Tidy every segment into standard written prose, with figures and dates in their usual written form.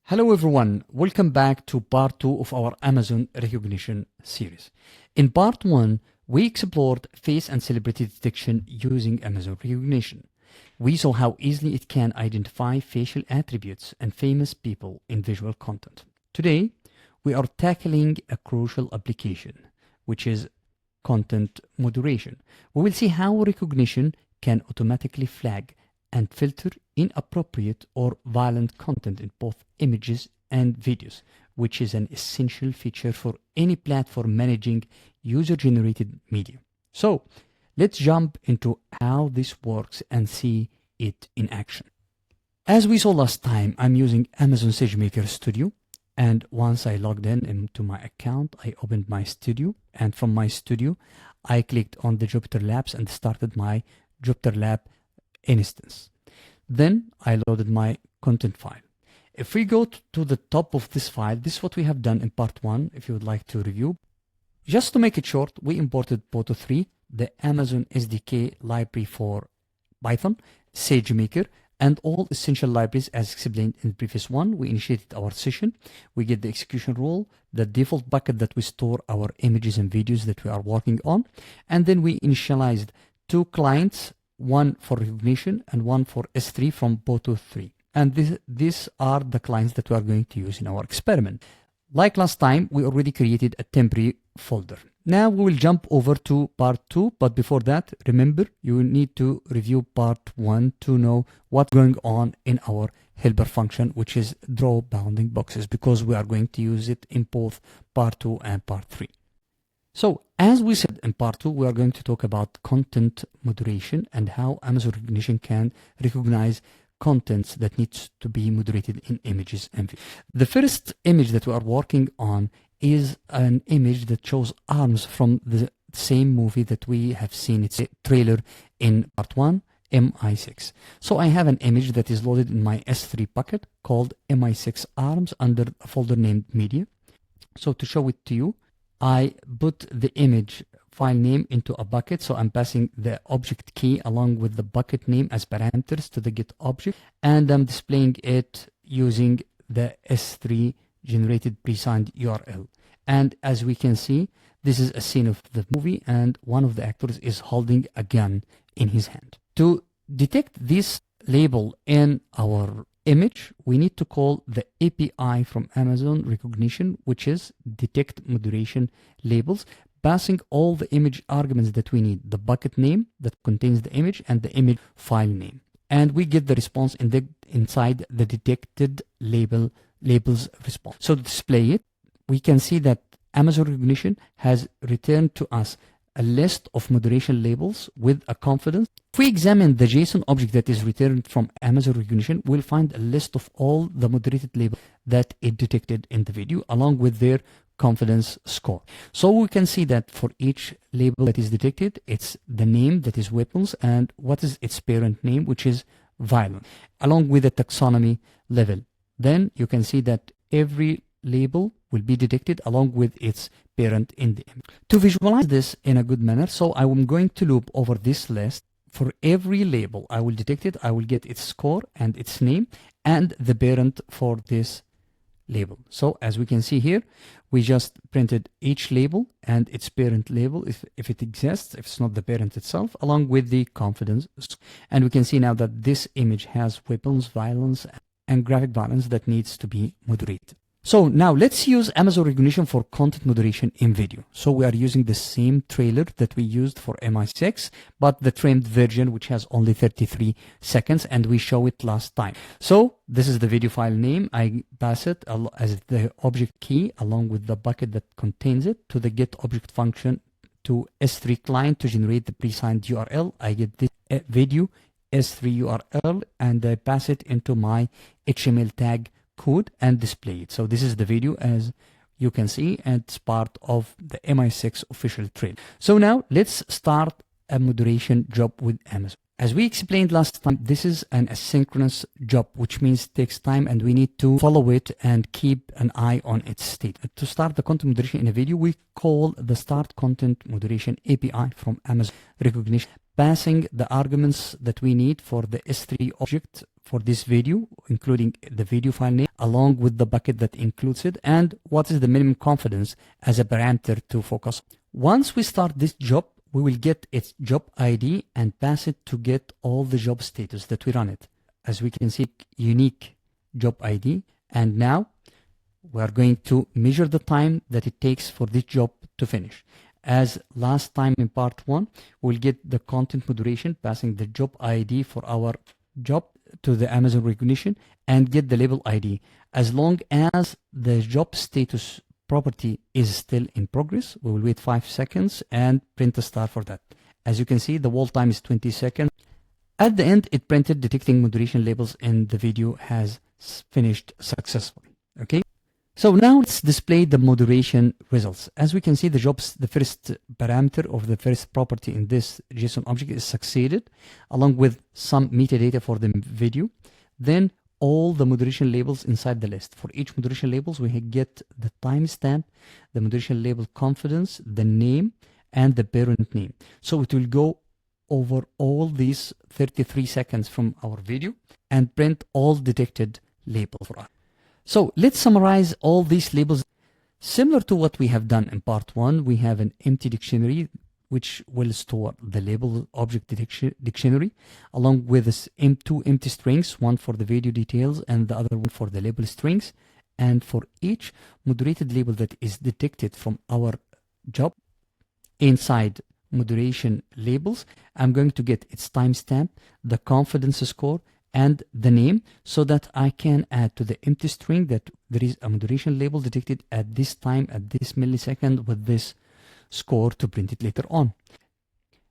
Hello everyone, welcome back to part 2 of our Amazon Rekognition series. In part 1, we explored face and celebrity detection using Amazon Rekognition. We saw how easily it can identify facial attributes and famous people in visual content. Today, we are tackling a crucial application, which is content moderation. We will see how Rekognition can automatically flag and filter inappropriate or violent content in both images and videos, which is an essential feature for any platform managing user-generated media. So, let's jump into how this works and see it in action. As we saw last time, I'm using Amazon SageMaker Studio, and once I logged in into my account, I opened my studio, and from my studio, I clicked on the Jupyter Labs and started my Jupyter Lab instance. Then I loaded my content file. If we go to the top of this file, this is what we have done in part 1, if you would like to review. Just to make it short, we imported Poto 3, the Amazon SDK library for Python, SageMaker, and all essential libraries as explained in the previous one. We initiated our session. We get the execution rule, the default bucket that we store our images and videos that we are working on. And then we initialized 2 clients, one for Rekognition and one for S3 from Poto 3. And these are the clients that we are going to use in our experiment. Like last time, we already created a temporary folder. Now we will jump over to part 2, but before that, remember, you need to review part 1 to know what's going on in our helper function, which is draw bounding boxes, because we are going to use it in both part 2 and part 3. So, as we said in part 2, we are going to talk about content moderation and how Amazon Rekognition can recognize contents that needs to be moderated in images and videos. The first image that we are working on is an image that shows arms from the same movie that we have seen its trailer in part 1, MI6. So I have an image that is loaded in my S3 bucket called MI6 arms under a folder named media. So to show it to you, I put the image file name into a bucket, so I'm passing the object key along with the bucket name as parameters to the get object, and I'm displaying it using the S3 generated pre-signed URL. And as we can see, this is a scene of the movie, and one of the actors is holding a gun in his hand. To detect this label in our image, we need to call the API from Amazon Rekognition, which is detect moderation labels, passing all the image arguments that we need, the bucket name that contains the image and the image file name. And we get the response inside the detected labels response. So to display it, we can see that Amazon Rekognition has returned to us a list of moderation labels with a confidence. If we examine the JSON object that is returned from Amazon Rekognition, we'll find a list of all the moderated labels that it detected in the video along with their confidence score. So we can see that for each label that is detected, it's the name that is weapons and what is its parent name, which is violent, along with the taxonomy level. Then you can see that every label will be detected along with its parent in the image. To visualize this in a good manner, so I am going to loop over this list. For every label I will detect it, I will get its score and its name and the parent for this label. So as we can see here, we just printed each label and its parent label if it exists, if it's not the parent itself, along with the confidence. And we can see now that this image has weapons, violence, and graphic violence that needs to be moderated. So now let's use Amazon Rekognition for content moderation in video. So we are using the same trailer that we used for MI6, but the trimmed version, which has only 33 seconds, and we show it last time. So this is the video file name. I pass it as the object key along with the bucket that contains it to the get object function to S3 client to generate the pre-signed URL. I get this video S3 URL and I pass it into my HTML tag code and display it. So this is the video as you can see, and it's part of the MI6 official trailer. So now let's start a moderation job with Amazon. As we explained last time, this is an asynchronous job, which means it takes time and we need to follow it and keep an eye on its state. To start the content moderation in a video, we call the start content moderation API from Amazon Rekognition passing the arguments that we need for the S3 object for this video, including the video file name, along with the bucket that includes it, and what is the minimum confidence as a parameter to focus. Once we start this job, we will get its job ID and pass it to get all the job status that we run it. As we can see, unique job ID. And now we are going to measure the time that it takes for this job to finish. As last time in part 1, we'll get the content moderation, passing the job ID for our job to the Amazon Rekognition, and get the label ID. As long as the job status property is still in progress, we will wait 5 seconds and print a star for that. As you can see, the wall time is 20 seconds. At the end, it printed detecting moderation labels, and the video has finished successfully. Okay. So now let's display the moderation results. As we can see, the first parameter of the first property in this JSON object is succeeded, along with some metadata for the video. Then all the moderation labels inside the list. For each moderation labels, we get the timestamp, the moderation label confidence, the name, and the parent name. So it will go over all these 33 seconds from our video and print all detected labels for us. So let's summarize all these labels. Similar to what we have done in part 1, we have an empty dictionary which will store the label object dictionary, along with two empty strings, one for the video details and the other one for the label strings. And for each moderated label that is detected from our job inside moderation labels, I'm going to get its timestamp, the confidence score, and the name, so that I can add to the empty string that there is a moderation label detected at this time, at this millisecond, with this score to print it later on.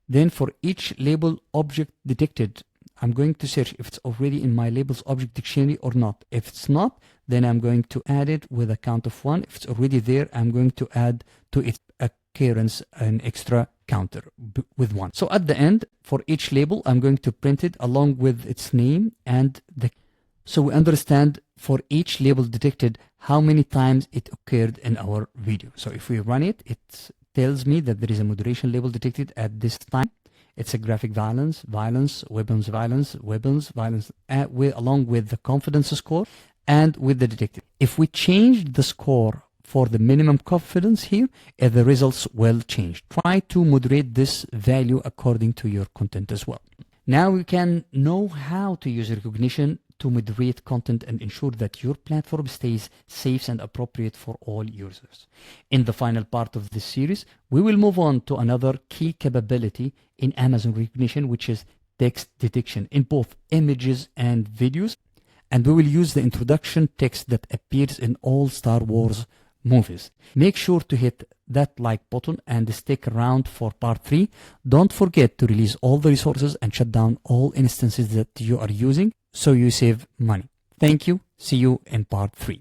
Then for each label object detected, I'm going to search if it's already in my labels object dictionary or not. If it's not, then I'm going to add it with a count of 1. If it's already there, I'm going to add to its occurrence an extra counter with 1. So at the end, for each label, I'm going to print it along with its name and the. So we understand for each label detected how many times it occurred in our video. So if we run it, it tells me that there is a moderation label detected at this time. It's a graphic violence, weapons violence, along with the confidence score and with the detected. If we change the score for the minimum confidence here, the results will change. Try to moderate this value according to your content as well. Now you can know how to use Rekognition to moderate content and ensure that your platform stays safe and appropriate for all users. In the final part of this series, we will move on to another key capability in Amazon Rekognition, which is text detection in both images and videos. And we will use the introduction text that appears in all Star Wars movies. Make sure to hit that like button and stick around for part 3. Don't forget to release all the resources and shut down all instances that you are using so you save money. Thank you. See you in part 3.